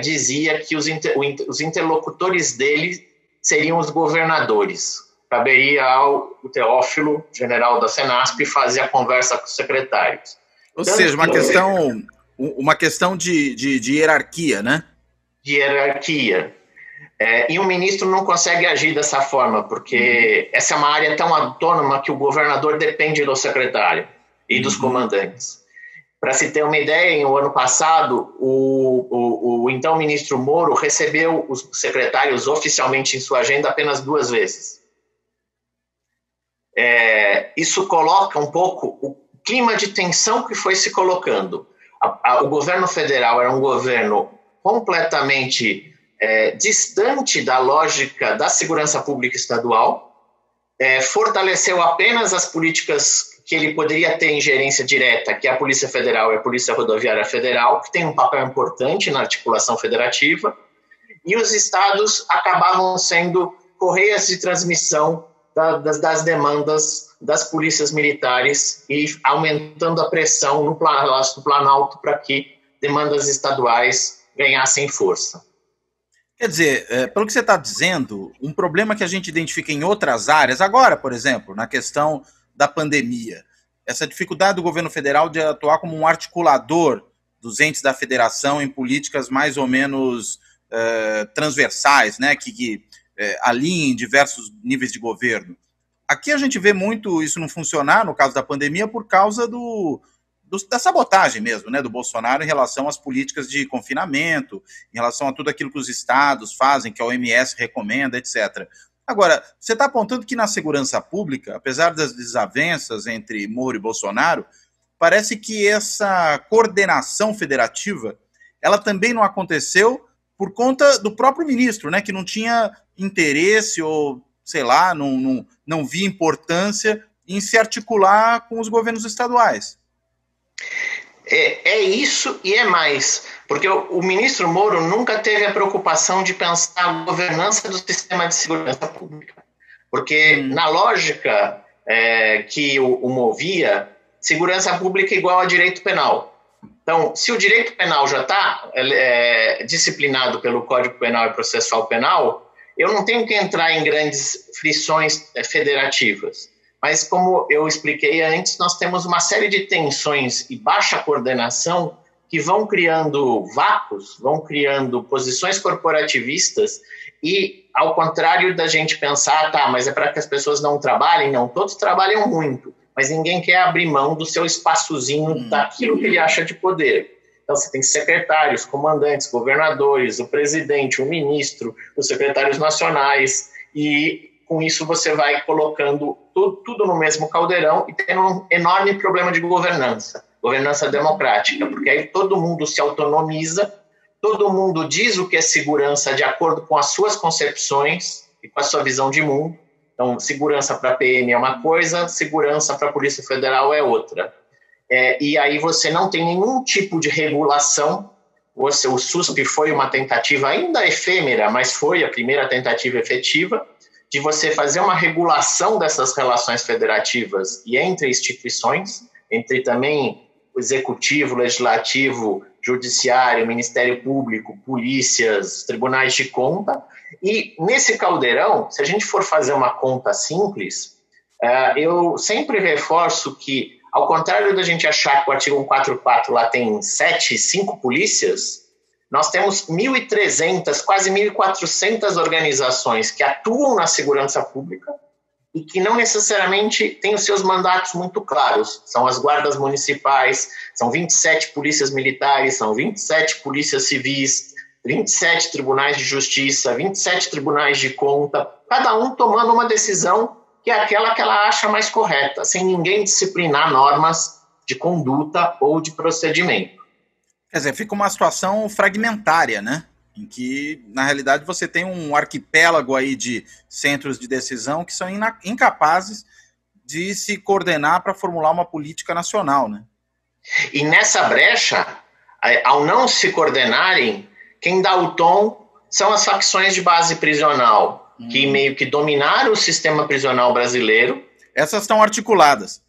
dizia que os interlocutores dele seriam os governadores. Caberia ao Teófilo, general da Senasp, fazer a conversa com os secretários. Ou seja, uma questão de hierarquia, né? De hierarquia. E o ministro não consegue agir dessa forma, porque essa é uma área tão autônoma que o governador depende do secretário e dos comandantes. Para se ter uma ideia, no ano passado, o então ministro Moro recebeu os secretários oficialmente em sua agenda apenas 2 vezes. Isso coloca um pouco o clima de tensão que foi se colocando. O governo federal era um governo completamente distante da lógica da segurança pública estadual, fortaleceu apenas as políticas que ele poderia ter ingerência direta, que é a Polícia Federal e a Polícia Rodoviária Federal, que tem um papel importante na articulação federativa, e os estados acabavam sendo correias de transmissão das demandas das polícias militares e aumentando a pressão no Palácio do Planalto para que demandas estaduais ganhassem força. Quer dizer, pelo que você está dizendo, um problema que a gente identifica em outras áreas, agora, por exemplo, na questão da pandemia, essa dificuldade do governo federal de atuar como um articulador dos entes da federação em políticas mais ou menos transversais, né, que alinhem diversos níveis de governo. Aqui a gente vê muito isso não funcionar, no caso da pandemia, por causa da sabotagem mesmo, né, do Bolsonaro em relação às políticas de confinamento, em relação a tudo aquilo que os estados fazem, que a OMS recomenda, etc. Agora, você está apontando que na segurança pública, apesar das desavenças entre Moro e Bolsonaro, parece que essa coordenação federativa, ela também não aconteceu por conta do próprio ministro, né, que não tinha interesse ou, sei lá, não via importância em se articular com os governos estaduais. É isso e é mais, porque o ministro Moro nunca teve a preocupação de pensar a governança do sistema de segurança pública, porque na lógica que o movia, segurança pública é igual a direito penal. Então, se o direito penal já está disciplinado pelo Código Penal e Processual Penal, eu não tenho que entrar em grandes frições federativas, mas como eu expliquei antes, nós temos uma série de tensões e baixa coordenação que vão criando vácuos, vão criando posições corporativistas e, ao contrário da gente pensar, tá, mas é para que as pessoas não trabalhem? Não, todos trabalham muito, mas ninguém quer abrir mão do seu espaçozinho daquilo que ele acha de poder. Então, você tem secretários, comandantes, governadores, o presidente, o ministro, os secretários nacionais, e com isso você vai colocando tudo no mesmo caldeirão e tem um enorme problema de governança democrática, porque aí todo mundo se autonomiza, todo mundo diz o que é segurança de acordo com as suas concepções e com a sua visão de mundo. Então, segurança para a PM é uma coisa, segurança para a Polícia Federal é outra. E aí você não tem nenhum tipo de regulação. O SUSP foi uma tentativa ainda efêmera, mas foi a primeira tentativa efetiva de você fazer uma regulação dessas relações federativas e entre instituições, entre também o executivo, legislativo, judiciário, Ministério Público, polícias, tribunais de conta. E nesse caldeirão, se a gente for fazer uma conta simples, eu sempre reforço que, ao contrário da gente achar que o artigo 144 lá tem 5 polícias, nós temos 1.300, quase 1.400 organizações que atuam na segurança pública e que não necessariamente têm os seus mandatos muito claros. São as guardas municipais, são 27 polícias militares, são 27 polícias civis, 27 tribunais de justiça, 27 tribunais de conta, cada um tomando uma decisão que é aquela que ela acha mais correta, sem ninguém disciplinar normas de conduta ou de procedimento. Quer dizer, fica uma situação fragmentária, né? Em que, na realidade, você tem um arquipélago aí de centros de decisão que são incapazes de se coordenar para formular uma política nacional, né? E nessa brecha, ao não se coordenarem, quem dá o tom são as facções de base prisional, que meio que dominaram o sistema prisional brasileiro. Essas estão articuladas.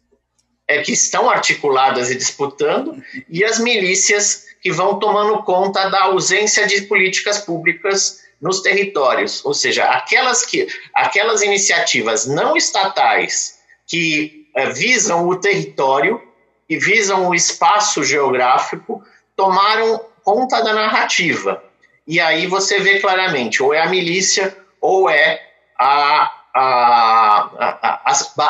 Que estão articuladas e disputando, e as milícias que vão tomando conta da ausência de políticas públicas nos territórios. Ou seja, aquelas iniciativas não estatais que visam o território e visam o espaço geográfico tomaram conta da narrativa. E aí você vê claramente, ou é a milícia, ou é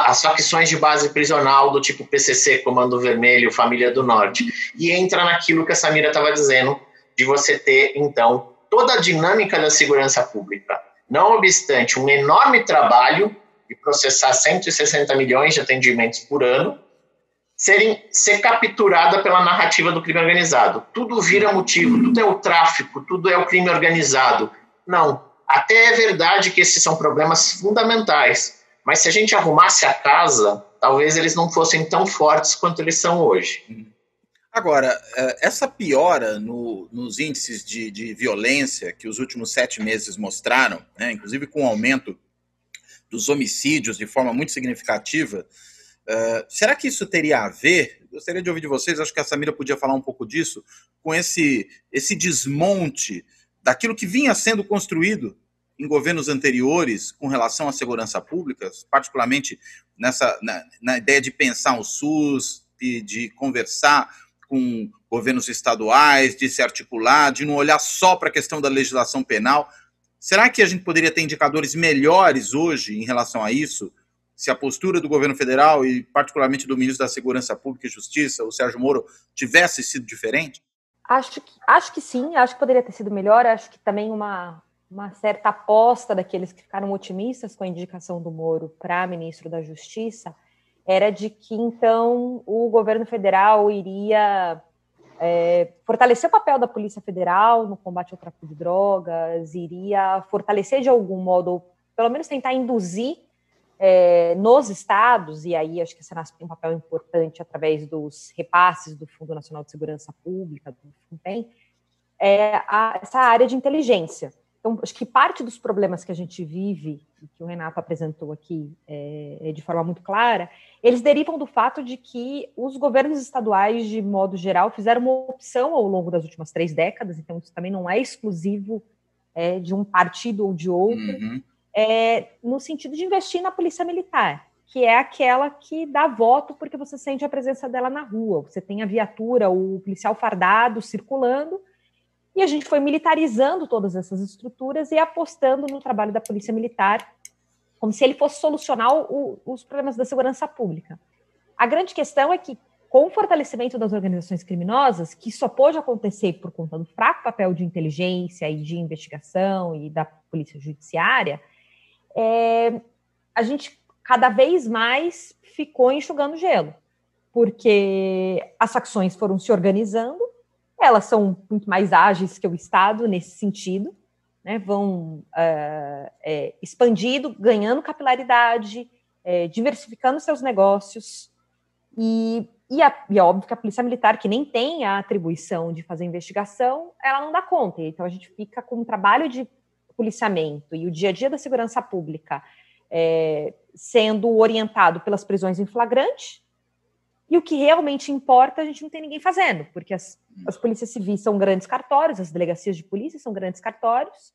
as facções de base prisional do tipo PCC, Comando Vermelho, Família do Norte, e entra naquilo que a Samira estava dizendo, de você ter, então, toda a dinâmica da segurança pública. Não obstante um enorme trabalho de processar 160 milhões de atendimentos por ano, ser capturada pela narrativa do crime organizado. Tudo vira motivo, tudo é o tráfico, tudo é o crime organizado. Não. Até é verdade que esses são problemas fundamentais, mas se a gente arrumasse a casa, talvez eles não fossem tão fortes quanto eles são hoje. Agora, essa piora nos índices de violência que os últimos 7 meses mostraram, né, inclusive com o aumento dos homicídios de forma muito significativa, será que isso teria a ver, gostaria de ouvir de vocês, acho que a Samira podia falar um pouco disso, com esse desmonte daquilo que vinha sendo construído em governos anteriores com relação à segurança pública, particularmente na ideia de pensar o SUS, de conversar com governos estaduais, de se articular, de não olhar só para a questão da legislação penal. Será que a gente poderia ter indicadores melhores hoje em relação a isso, se a postura do governo federal e particularmente do ministro da Segurança Pública e Justiça, o Sérgio Moro, tivesse sido diferente? Acho que sim, acho que poderia ter sido melhor, acho que também uma certa aposta daqueles que ficaram otimistas com a indicação do Moro para ministro da Justiça era de que, então, o governo federal iria fortalecer o papel da Polícia Federal no combate ao tráfico de drogas, iria fortalecer de algum modo, ou pelo menos tentar induzir nos estados, e aí acho que a Senasp tem um papel importante através dos repasses do Fundo Nacional de Segurança Pública, do FUNPEM, essa área de inteligência. Então, acho que parte dos problemas que a gente vive, e que o Renato apresentou aqui de forma muito clara, eles derivam do fato de que os governos estaduais, de modo geral, fizeram uma opção ao longo das últimas 3 décadas, então isso também não é exclusivo de um partido ou de outro, no sentido de investir na polícia militar, que é aquela que dá voto porque você sente a presença dela na rua, você tem a viatura, o policial fardado circulando, e a gente foi militarizando todas essas estruturas e apostando no trabalho da polícia militar, como se ele fosse solucionar os problemas da segurança pública. A grande questão é que, com o fortalecimento das organizações criminosas, que só pôde acontecer por conta do fraco papel de inteligência e de investigação e da polícia judiciária, a gente cada vez mais ficou enxugando gelo, porque as facções foram se organizando, elas são muito mais ágeis que o Estado nesse sentido, né, vão expandindo, ganhando capilaridade, diversificando seus negócios, e é óbvio que a polícia militar, que nem tem a atribuição de fazer investigação, ela não dá conta. Então a gente fica com um trabalho de policiamento e o dia a dia da segurança pública sendo orientado pelas prisões em flagrante, e o que realmente importa a gente não tem ninguém fazendo, porque as polícias civis são grandes cartórios, as delegacias de polícia são grandes cartórios,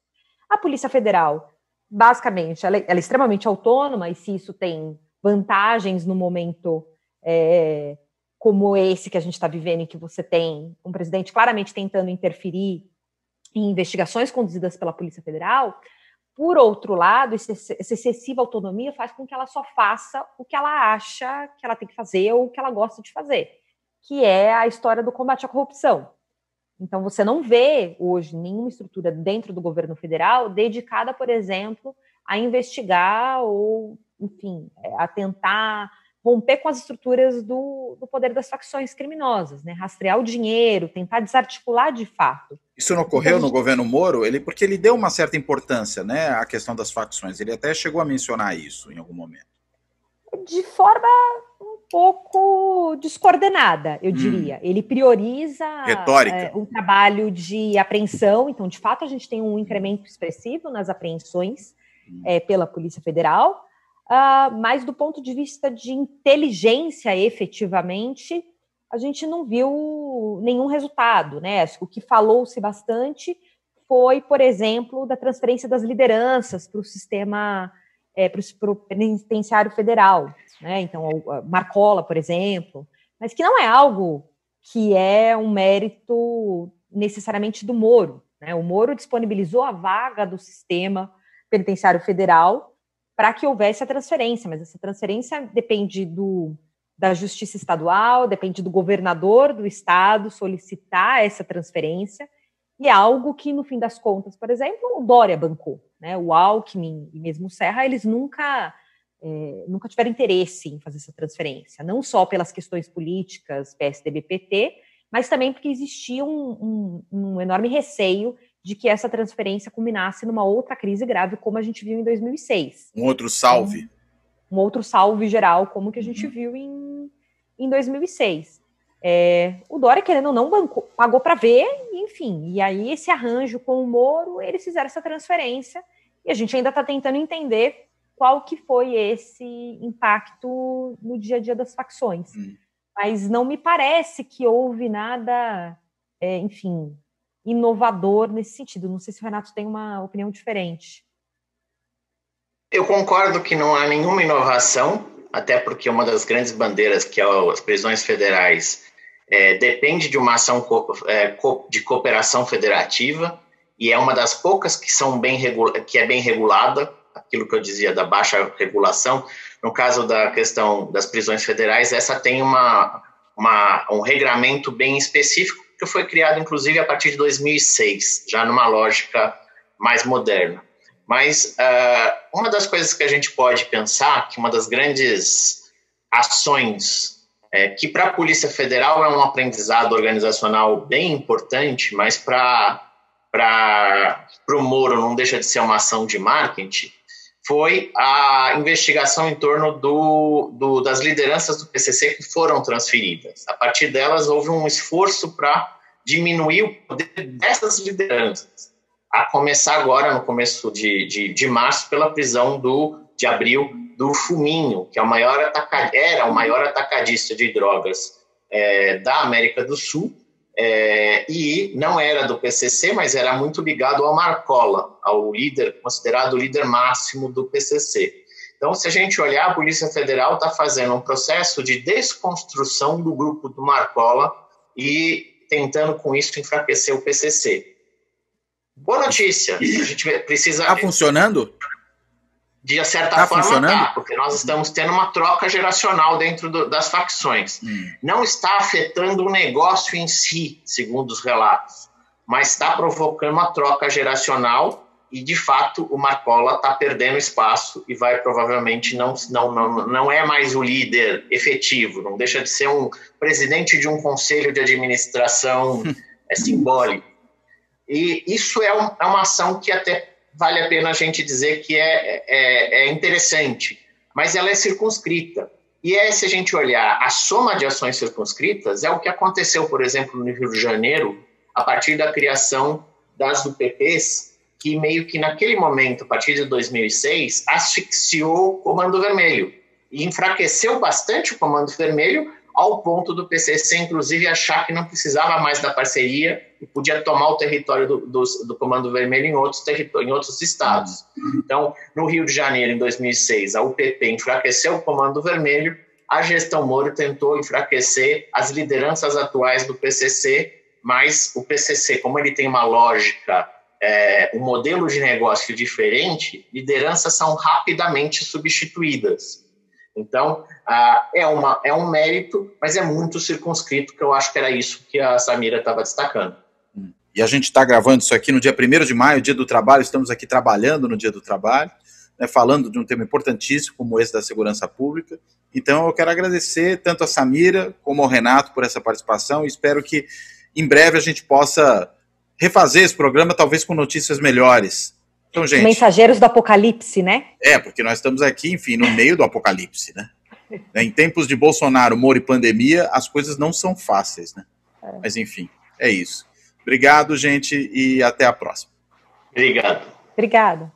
a Polícia Federal, basicamente, ela é extremamente autônoma, e se isso tem vantagens no momento como esse que a gente está vivendo, em que você tem um presidente claramente tentando interferir em investigações conduzidas pela Polícia Federal, por outro lado, essa excessiva autonomia faz com que ela só faça o que ela acha que ela tem que fazer ou o que ela gosta de fazer, que é a história do combate à corrupção. Então, você não vê hoje nenhuma estrutura dentro do governo federal dedicada, por exemplo, a investigar ou, enfim, a tentar romper com as estruturas do poder das facções criminosas, né? Rastrear o dinheiro, tentar desarticular de fato. Isso não ocorreu no governo Moro? Porque ele deu uma certa importância, né, à questão das facções. Ele até chegou a mencionar isso em algum momento. De forma um pouco descoordenada, eu diria. Ele prioriza um trabalho de apreensão. Então, de fato, a gente tem um incremento expressivo nas apreensões pela Polícia Federal, mas do ponto de vista de inteligência, efetivamente, a gente não viu nenhum resultado, né? O que falou-se bastante foi, por exemplo, da transferência das lideranças para o sistema, para o penitenciário federal, né? Então, Marcola, por exemplo, mas que não é algo que é um mérito necessariamente do Moro, né? O Moro disponibilizou a vaga do sistema penitenciário federal para que houvesse a transferência, mas essa transferência depende da Justiça Estadual, depende do governador do estado solicitar essa transferência, e é algo que, no fim das contas, por exemplo, o Dória bancou, né? O Alckmin e mesmo o Serra, eles nunca tiveram interesse em fazer essa transferência, não só pelas questões políticas, PSDB-PT, mas também porque existia um enorme receio de que essa transferência culminasse numa outra crise grave, como a gente viu em 2006. Um outro salve. Um outro salve geral, como que a gente viu em 2006. O Dória, querendo ou não, pagou para ver, enfim. E aí, esse arranjo com o Moro, eles fizeram essa transferência, e a gente ainda está tentando entender qual que foi esse impacto no dia a dia das facções. Mas não me parece que houve nada, enfim, inovador nesse sentido. Não sei se o Renato tem uma opinião diferente. Eu concordo que não há nenhuma inovação, até porque uma das grandes bandeiras, que é as prisões federais, depende de uma ação de cooperação federativa, e é uma das poucas que é bem regulada, aquilo que eu dizia da baixa regulação. No caso da questão das prisões federais, essa tem um regramento bem específico, que foi criado, inclusive, a partir de 2006, já numa lógica mais moderna. Mas uma das coisas que a gente pode pensar, que uma das grandes ações, que para a Polícia Federal é um aprendizado organizacional bem importante, mas para o Moro não deixa de ser uma ação de marketing, foi a investigação em torno das lideranças do PCC que foram transferidas. A partir delas, houve um esforço para diminuir o poder dessas lideranças, a começar agora, no começo de março, pela prisão de abril do Fuminho, que era o maior atacadista de drogas da América do Sul, e não era do PCC, mas era muito ligado ao Marcola, ao líder, considerado o líder máximo do PCC. Então, se a gente olhar, a Polícia Federal está fazendo um processo de desconstrução do grupo do Marcola e tentando, com isso, enfraquecer o PCC. Boa notícia, a gente precisa... Está funcionando? De certa forma, tá, porque nós estamos tendo uma troca geracional dentro das facções. Não está afetando o negócio em si, segundo os relatos, mas está provocando uma troca geracional e, de fato, o Marcola está perdendo espaço e vai provavelmente não é mais o líder efetivo, não deixa de ser um presidente de um conselho de administração simbólico. E isso é uma ação que até vale a pena a gente dizer que é interessante, mas ela é circunscrita. E se a gente olhar a soma de ações circunscritas, é o que aconteceu, por exemplo, no Rio de Janeiro, a partir da criação das UPPs, que meio que naquele momento, a partir de 2006, asfixiou o Comando Vermelho e enfraqueceu bastante o Comando Vermelho, ao ponto do PCC, inclusive, achar que não precisava mais da parceria e podia tomar o território do Comando Vermelho em outros estados. Então, no Rio de Janeiro, em 2006, a UPP enfraqueceu o Comando Vermelho, a gestão Moro tentou enfraquecer as lideranças atuais do PCC, mas o PCC, como ele tem uma lógica, um modelo de negócio diferente, lideranças são rapidamente substituídas. Então, é um mérito, mas é muito circunscrito, que eu acho que era isso que a Samira estava destacando. E a gente está gravando isso aqui no dia 1º de maio, Dia do Trabalho, estamos aqui trabalhando no Dia do Trabalho, né, falando de um tema importantíssimo como esse da segurança pública. Então, eu quero agradecer tanto a Samira como ao Renato por essa participação e espero que em breve a gente possa refazer esse programa, talvez com notícias melhores. Então, gente, Mensageiros do Apocalipse, né? Porque nós estamos aqui, enfim, no meio do apocalipse, né? Em tempos de Bolsonaro, Moro e pandemia, as coisas não são fáceis, né? Mas, enfim, é isso. Obrigado, gente, e até a próxima. Obrigado. Obrigado.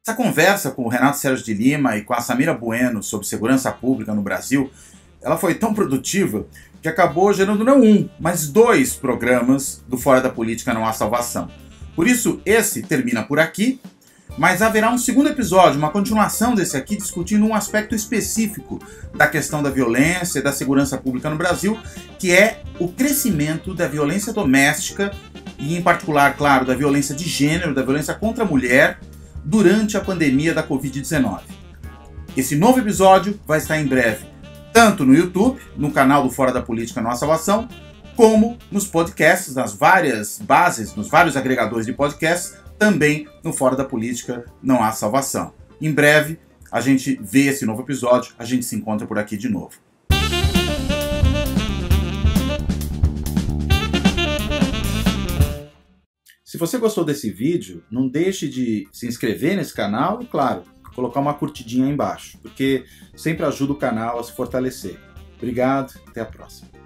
Essa conversa com o Renato Sérgio de Lima e com a Samira Bueno sobre segurança pública no Brasil, ela foi tão produtiva que acabou gerando não um, mas 2 programas do Fora da Política Não Há Salvação. Por isso, esse termina por aqui, mas haverá um segundo episódio, uma continuação desse aqui, discutindo um aspecto específico da questão da violência e da segurança pública no Brasil, que é o crescimento da violência doméstica e, em particular, claro, da violência de gênero, da violência contra a mulher, durante a pandemia da Covid-19. Esse novo episódio vai estar em breve, tanto no YouTube, no canal do Fora da Política Não Há Salvação, como nos podcasts, nas várias bases, nos vários agregadores de podcasts, também no Fora da Política Não Há Salvação. Em breve, a gente vê esse novo episódio, a gente se encontra por aqui de novo. Se você gostou desse vídeo, não deixe de se inscrever nesse canal e, claro, colocar uma curtidinha aí embaixo, porque sempre ajuda o canal a se fortalecer. Obrigado, até a próxima.